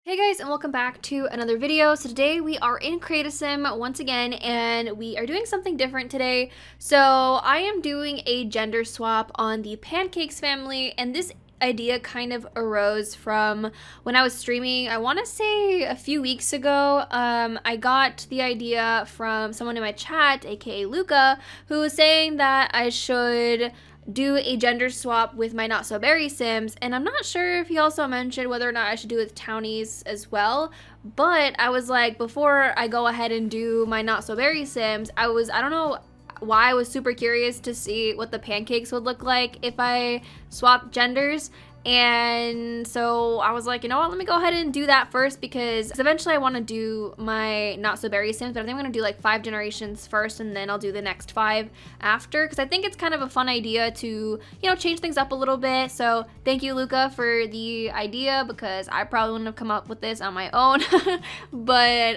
Hey guys, and welcome back to another video. So today we are in Create-A-Sim once again, and we are doing something different today. So I am doing a gender swap on the Pancakes family, and this idea kind of arose from when I was streaming, I want to say a few weeks ago. I got the idea from someone in my chat, aka Luca, who was saying that I should do a gender swap with my Not So Berry Sims, and I'm not sure if he also mentioned whether or not I should do it with townies as well, but I was like, before I go ahead and do my Not So Berry Sims, I don't know why I was super curious to see what the pancakes would look like if I swap genders. And so I was like, you know what, let me go ahead and do that first, because eventually I want to do my Not So Berry Sims, but I think I'm going to do like 5 generations first, and then I'll do the next 5 after, because I think it's kind of a fun idea to, you know, change things up a little bit. So thank you, Luca, for the idea, because I probably wouldn't have come up with this on my own. But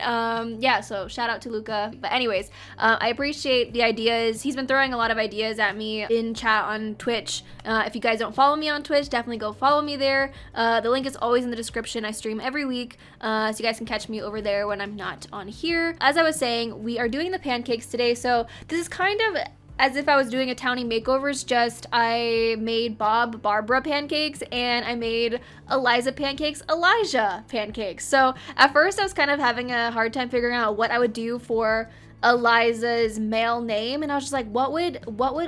yeah, so shout out to Luca. But anyways, I appreciate the ideas. He's been throwing a lot of ideas at me in chat on Twitch. If you guys don't follow me on Twitch, definitely go follow me there. The link is always in the description. I stream every week, so you guys can catch me over there when I'm not on here. As I was saying, we are doing the pancakes today, so this is kind of as if I was doing a townie makeovers, just I made Barbara pancakes, and I made Elijah pancakes. So at first I was kind of having a hard time figuring out what I would do for Eliza's male name, and I was just like, what would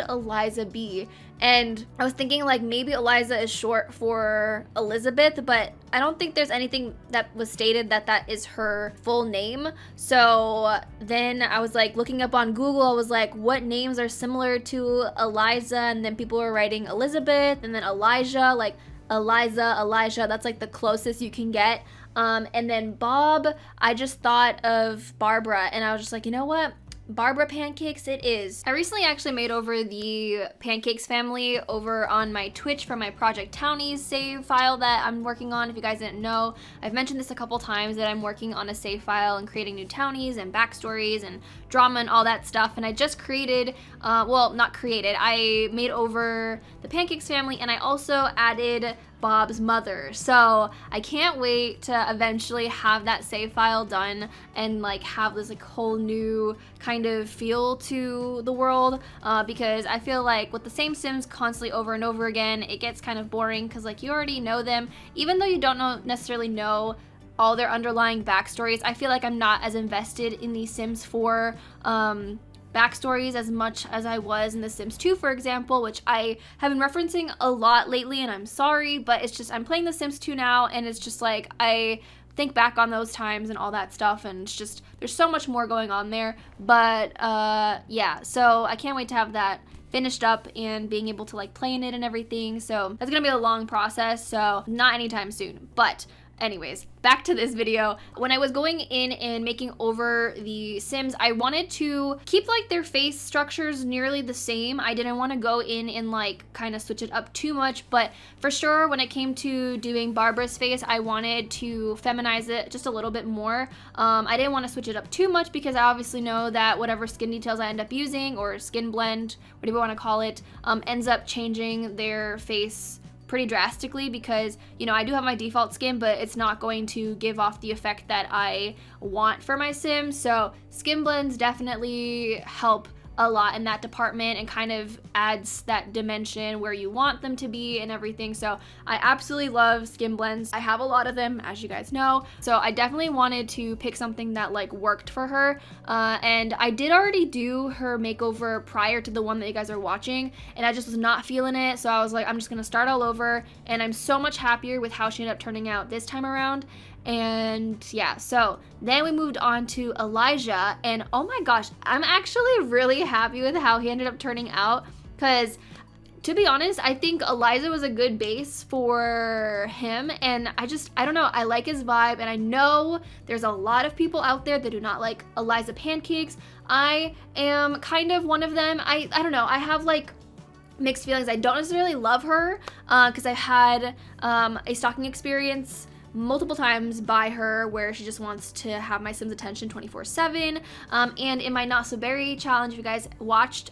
Eliza be? And I was thinking like maybe Eliza is short for Elizabeth, but I don't think there's anything that was stated that that is her full name. So then I was like looking up on Google, I was like, what names are similar to Eliza? And then people were writing Elizabeth, and then Elijah, like Elijah, that's like the closest you can get. And then Bob, I just thought of Barbara, and I was just like, you know what? Barbara Pancakes it is. I recently actually made over the Pancakes family over on my Twitch for my Project Townies save file that I'm working on. If you guys didn't know, I've mentioned this a couple times that I'm working on a save file and creating new townies and backstories and drama and all that stuff. And I just created, well, not created, I made over the Pancakes family, and I also added Bob's mother. So I can't wait to eventually have that save file done and like have this like whole new kind of feel to the world, because I feel like with the same Sims constantly over and over again, it gets kind of boring, because like you already know them, even though you don't necessarily know all their underlying backstories. I feel like I'm not as invested in these Sims 4 backstories as much as I was in The Sims 2, for example, which I have been referencing a lot lately, and I'm sorry, but it's just I'm playing The Sims 2 now, and it's just like I think back on those times and all that stuff, and it's just there's so much more going on there. But yeah, so I can't wait to have that finished up and being able to like play in it and everything. So that's gonna be a long process, so not anytime soon. But anyways, back to this video. When I was going in and making over the Sims, I wanted to keep like their face structures nearly the same. I didn't want to go in and like kind of switch it up too much, but for sure when it came to doing Barbara's face, I wanted to feminize it just a little bit more. I didn't want to switch it up too much, because I obviously know that whatever skin details I end up using, or skin blend, whatever you want to call it, ends up changing their face pretty drastically, because you know I do have my default skin, but it's not going to give off the effect that I want for my Sims. So skin blends definitely help a lot in that department and kind of adds that dimension where you want them to be and everything. So I absolutely love skin blends. I have a lot of them, as you guys know, so I definitely wanted to pick something that like worked for her, and I did already do her makeover prior to the one that you guys are watching, and I just was not feeling it. So I was like, I'm just gonna start all over, and I'm so much happier with how she ended up turning out this time around. And yeah, so then we moved on to Elijah, and oh my gosh, I'm actually really happy with how he ended up turning out, because to be honest, I think Eliza was a good base for him, and I don't know, I like his vibe, and I know there's a lot of people out there that do not like Elijah Pancakes. I am kind of one of them. I don't know, I have like mixed feelings. I don't necessarily love her, because I had a stalking experience multiple times by her where she just wants to have my Sims attention 24/7. And in my Not So Berry challenge, if you guys watched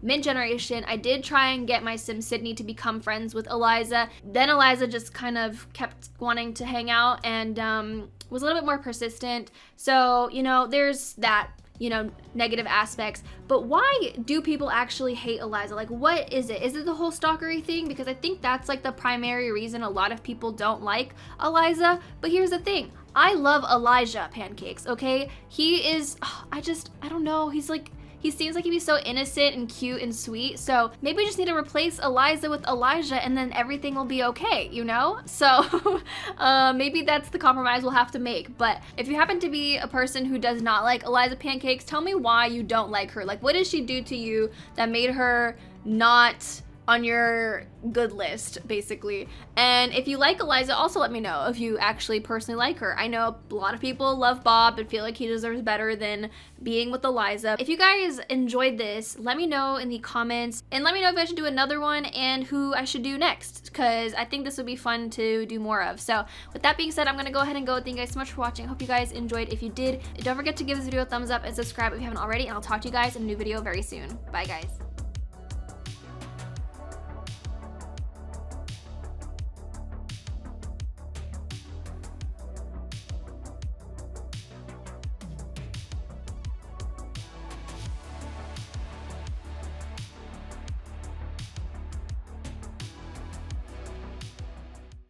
Mint Generation, I did try and get my Sim Sydney to become friends with Eliza. Then Eliza just kind of kept wanting to hang out and was a little bit more persistent. So, you know, there's that, you know, negative aspects. But why do people actually hate Eliza? Like, what is it? Is it the whole stalkery thing? Because I think that's like the primary reason a lot of people don't like Eliza. But here's the thing. I love Elijah Pancakes, okay? He is, I don't know. He seems like he'd be so innocent and cute and sweet. So maybe we just need to replace Eliza with Elijah and then everything will be okay, you know? So maybe that's the compromise we'll have to make. But if you happen to be a person who does not like Eliza Pancakes, tell me why you don't like her. Like, what did she do to you that made her not on your good list, basically? And if you like Eliza, also let me know if you actually personally like her. I know a lot of people love Bob and feel like he deserves better than being with Eliza. If you guys enjoyed this, let me know in the comments, and let me know if I should do another one and who I should do next, because I think this would be fun to do more of. So with that being said, I'm gonna go ahead and go. Thank you guys so much for watching. I hope you guys enjoyed. If you did, don't forget to give this video a thumbs up and subscribe if you haven't already, and I'll talk to you guys in a new video very soon. Bye guys.